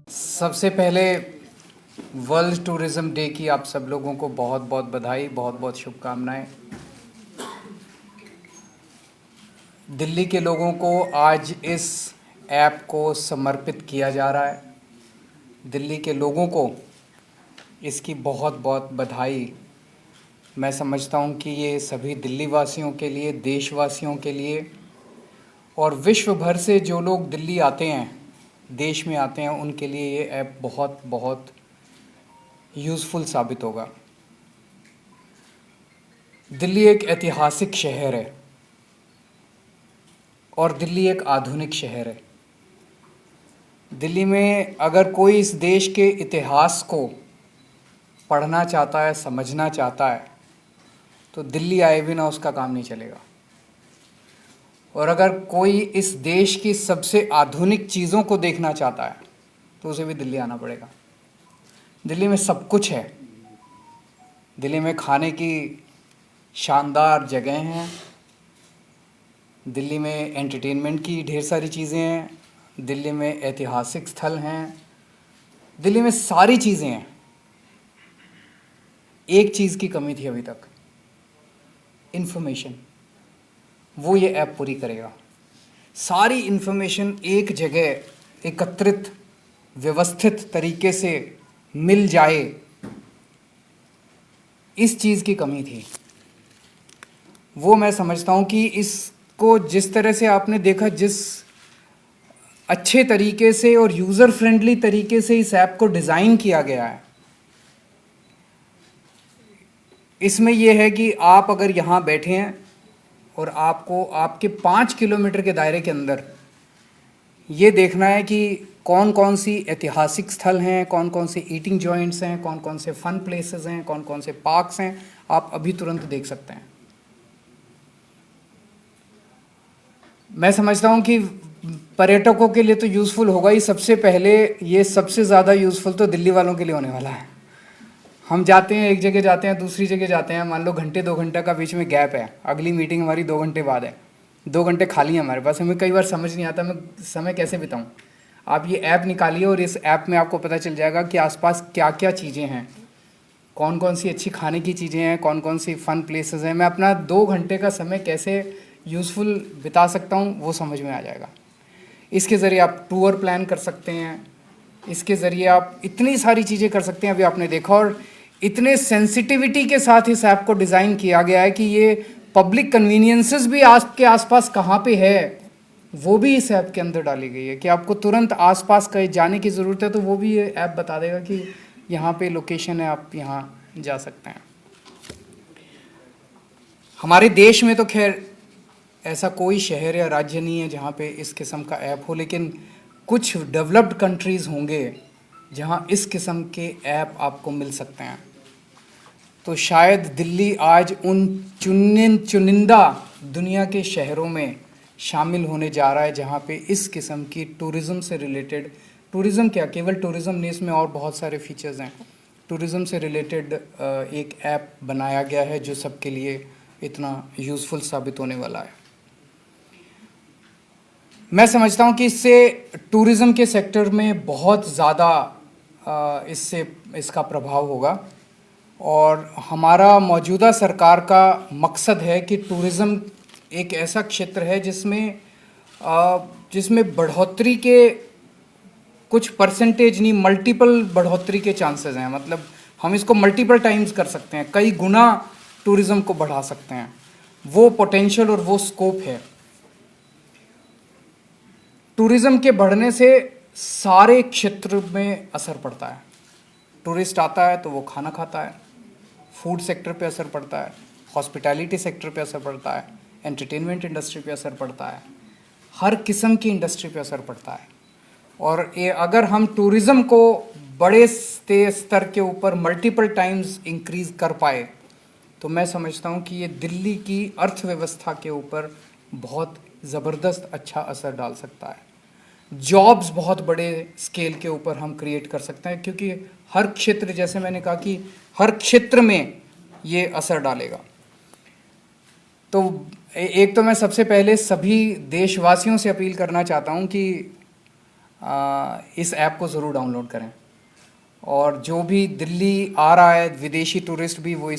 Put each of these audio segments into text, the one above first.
सबसे पहले world tourism day की आप सब लोगों को बहुत बहुत बधाई, बहुत बहुत शुभकामनाएं। दिल्ली के लोगों को आज इस ऐप को समर्पित किया जा रहा है। दिल्ली के लोगों को इसकी बहुत बहुत बधाई। मैं समझता हूँ कि ये सभी दिल्ली वासियों के लिए, देशवासियों के लिए और विश्व भर से जो लोग दिल्ली आते हैं, देश में आते हैं, उनके लिए ये ऐप बहुत बहुत यूज़फुल साबित होगा। दिल्ली एक ऐतिहासिक शहर है और दिल्ली एक आधुनिक शहर है। दिल्ली में अगर कोई इस देश के इतिहास को पढ़ना चाहता है, समझना चाहता है, तो दिल्ली आए बिना उसका काम नहीं चलेगा। और अगर कोई इस देश की सबसे आधुनिक चीज़ों को देखना चाहता है तो उसे भी दिल्ली आना पड़ेगा। दिल्ली में सब कुछ है। दिल्ली में खाने की शानदार जगह हैं, दिल्ली में एंटरटेनमेंट की ढेर सारी चीज़ें हैं, दिल्ली में ऐतिहासिक स्थल हैं, दिल्ली में सारी चीज़ें हैं। एक चीज़ की कमी थी अभी तक, इन्फॉर्मेशन। वो ये ऐप पूरी करेगा। सारी इन्फॉर्मेशन एक जगह एकत्रित, व्यवस्थित तरीके से मिल जाए, इस चीज़ की कमी थी। वो मैं समझता हूँ कि इसको जिस तरह से आपने देखा, जिस अच्छे तरीके से और यूज़र फ्रेंडली तरीके से इस ऐप को डिज़ाइन किया गया है, इसमें यह है कि आप अगर यहाँ बैठे हैं और आपको आपके 5 किलोमीटर के दायरे के अंदर ये देखना है कि कौन कौन सी ऐतिहासिक स्थल हैं, कौन कौन से ईटिंग जॉइंट्स हैं, कौन कौन से फन प्लेसेस हैं, कौन कौन से पार्क्स हैं, आप अभी तुरंत देख सकते हैं। मैं समझता हूँ कि पर्यटकों के लिए तो यूज़फुल होगा ही। सबसे पहले ये सबसे ज़्यादा यूज़फुल तो दिल्ली वालों के लिए होने वाला है। हम जाते हैं, एक जगह जाते हैं, दूसरी जगह जाते हैं, मान लो घंटे 2 घंटे का बीच में गैप है, अगली मीटिंग हमारी 2 घंटे बाद है, 2 घंटे खाली हैं हमारे पास। हमें कई बार समझ नहीं आता मैं समय कैसे बिताऊं। आप ये ऐप निकालिए और इस ऐप में आपको पता चल जाएगा कि आसपास क्या क्या चीज़ें हैं, कौन कौन सी अच्छी खाने की चीज़ें हैं, कौन कौन सी फ़न प्लेसेस हैं। मैं अपना 2 घंटे का समय कैसे यूज़फुल बिता सकता हूँ वो समझ में आ जाएगा। इसके ज़रिए आप टूर प्लान कर सकते हैं, इसके ज़रिए आप इतनी सारी चीज़ें कर सकते हैं। अभी आपने देखा, और इतने सेंसिटिविटी के साथ इस ऐप को डिज़ाइन किया गया है कि ये पब्लिक कन्वीनियंसेस भी आपके आसपास कहाँ पे है वो भी इस ऐप के अंदर डाली गई है कि आपको तुरंत आसपास कहीं जाने की ज़रूरत है तो वो भी ये ऐप बता देगा कि यहाँ पे लोकेशन है, आप यहाँ जा सकते हैं। हमारे देश में तो खैर ऐसा कोई शहर या राज्य नहीं है जहाँ पे इस किस्म का ऐप हो, लेकिन कुछ डेवलप्ड कंट्रीज़ होंगे जहाँ इस किस्म के ऐप आपको मिल सकते हैं। तो शायद दिल्ली आज उन चुनिंदा दुनिया के शहरों में शामिल होने जा रहा है जहाँ पे इस किस्म की टूरिज़्म से रिलेटेड, टूरिज़्म क्या, केवल टूरिज़्म नहीं, इसमें और बहुत सारे फीचर्स हैं। टूरिज़्म से रिलेटेड एक ऐप बनाया गया है जो सबके लिए इतना यूज़फुल साबित होने वाला है। मैं समझता हूँ कि इससे टूरिज़्म के सेक्टर में बहुत ज़्यादा इससे इसका प्रभाव होगा। और हमारा मौजूदा सरकार का मकसद है कि टूरिज़्म एक ऐसा क्षेत्र है जिसमें बढ़ोतरी के कुछ परसेंटेज नहीं, मल्टीपल बढ़ोतरी के चांसेस हैं। मतलब हम इसको मल्टीपल टाइम्स कर सकते हैं, कई गुना टूरिज़्म को बढ़ा सकते हैं। वो पोटेंशियल और वो स्कोप है। टूरिज़्म के बढ़ने से सारे क्षेत्र में असर पड़ता है। टूरिस्ट आता है तो वो खाना खाता है, फूड सेक्टर पे असर पड़ता है, हॉस्पिटैलिटी सेक्टर पे असर पड़ता है, एंटरटेनमेंट इंडस्ट्री पे असर पड़ता है, हर किस्म की इंडस्ट्री पे असर पड़ता है। और ये अगर हम टूरिज़्म को बड़े स्तर के ऊपर मल्टीपल टाइम्स इंक्रीज़ कर पाए तो मैं समझता हूँ कि ये दिल्ली की अर्थव्यवस्था के ऊपर बहुत ज़बरदस्त अच्छा असर डाल सकता है। जॉब्स बहुत बड़े स्केल के ऊपर हम क्रिएट कर सकते हैं, क्योंकि हर क्षेत्र, जैसे मैंने कहा कि हर क्षेत्र में ये असर डालेगा। तो एक तो मैं सबसे पहले सभी देशवासियों से अपील करना चाहता हूँ कि इस ऐप को ज़रूर डाउनलोड करें। और जो भी दिल्ली आ रहा है विदेशी टूरिस्ट भी वो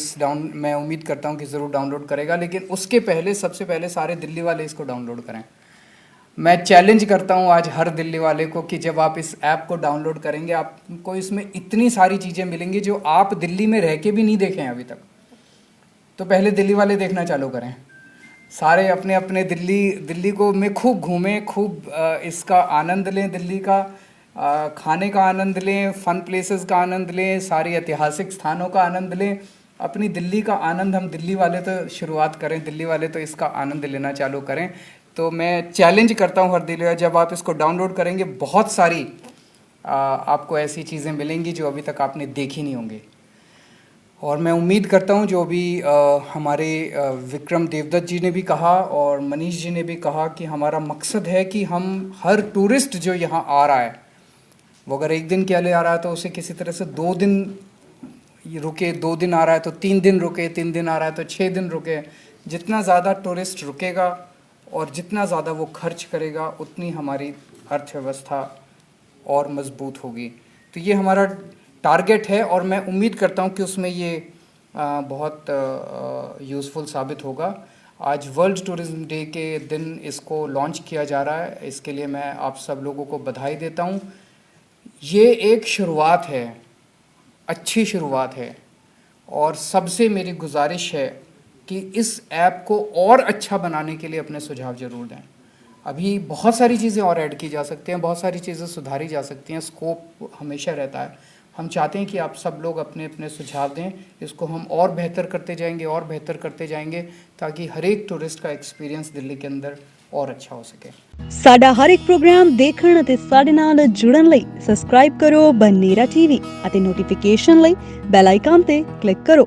मैं उम्मीद करता हूँ कि ज़रूर डाउनलोड करेगा, लेकिन उसके पहले सबसे पहले सारे दिल्ली वाले इसको डाउनलोड करें। मैं चैलेंज करता हूँ आज हर दिल्ली वाले को कि जब आप इस ऐप को डाउनलोड करेंगे आपको इसमें इतनी सारी चीज़ें मिलेंगी जो आप दिल्ली में रह के भी नहीं देखे हैं अभी तक। तो पहले दिल्ली वाले देखना चालू करें, सारे अपने अपने दिल्ली को में खूब घूमें, खूब इसका आनंद लें, दिल्ली का खाने का आनंद लें, फ़न प्लेसेस का आनंद लें, सारी ऐतिहासिक स्थानों का आनंद लें। अपनी दिल्ली का आनंद हम दिल्ली वाले तो शुरुआत करें, दिल्ली वाले तो इसका आनंद लेना चालू करें। तो मैं चैलेंज करता हूँ हर दिल्ली, जब आप इसको डाउनलोड करेंगे बहुत सारी आपको ऐसी चीज़ें मिलेंगी जो अभी तक आपने देखी नहीं होंगी। और मैं उम्मीद करता हूँ जो भी हमारे विक्रम देवदत्त जी ने भी कहा और मनीष जी ने भी कहा कि हमारा मकसद है कि हम हर टूरिस्ट जो यहाँ आ रहा है वो अगर 1 दिन के लिए आ रहा है तो उसे किसी तरह से 2 दिन रुके, 2 दिन आ रहा है तो 3 दिन रुके, 3 दिन आ रहा है तो 6 दिन रुके। जितना ज़्यादा टूरिस्ट रुकेगा और जितना ज़्यादा वो खर्च करेगा उतनी हमारी अर्थव्यवस्था और मजबूत होगी। तो ये हमारा टारगेट है और मैं उम्मीद करता हूँ कि उसमें ये बहुत यूज़फुल साबित होगा। आज वर्ल्ड टूरिज़्म डे के दिन इसको लॉन्च किया जा रहा है, इसके लिए मैं आप सब लोगों को बधाई देता हूँ। ये एक शुरुआत है, अच्छी शुरुआत है और सबसे मेरी गुजारिश है कि इस ऐप को और अच्छा बनाने के लिए अपने सुझाव ज़रूर दें। अभी बहुत सारी चीज़ें और ऐड की जा सकती हैं, बहुत सारी चीज़ें सुधारी जा सकती हैं, स्कोप हमेशा रहता है। हम चाहते हैं कि आप सब लोग अपने अपने सुझाव दें, इसको हम और बेहतर करते जाएंगे और बेहतर करते जाएंगे ताकि हर एक टूरिस्ट का एक्सपीरियंस दिल्ली के अंदर और अच्छा हो सके। ਸਾਡਾ ਹਰ ਇੱਕ ਪ੍ਰੋਗਰਾਮ ਦੇਖਣ ਅਤੇ ਸਾਡੇ ਨਾਲ ਜੁੜਨ ਲਈ ਸਬਸਕ੍ਰਾਈਬ ਕਰੋ ਬਨੇਰਾ ਟੀਵੀ ਅਤੇ ਨੋਟੀਫਿਕੇਸ਼ਨ ਲਈ ਬੈਲ ਆਈਕਨ ਤੇ ਕਲਿੱਕ ਕਰੋ।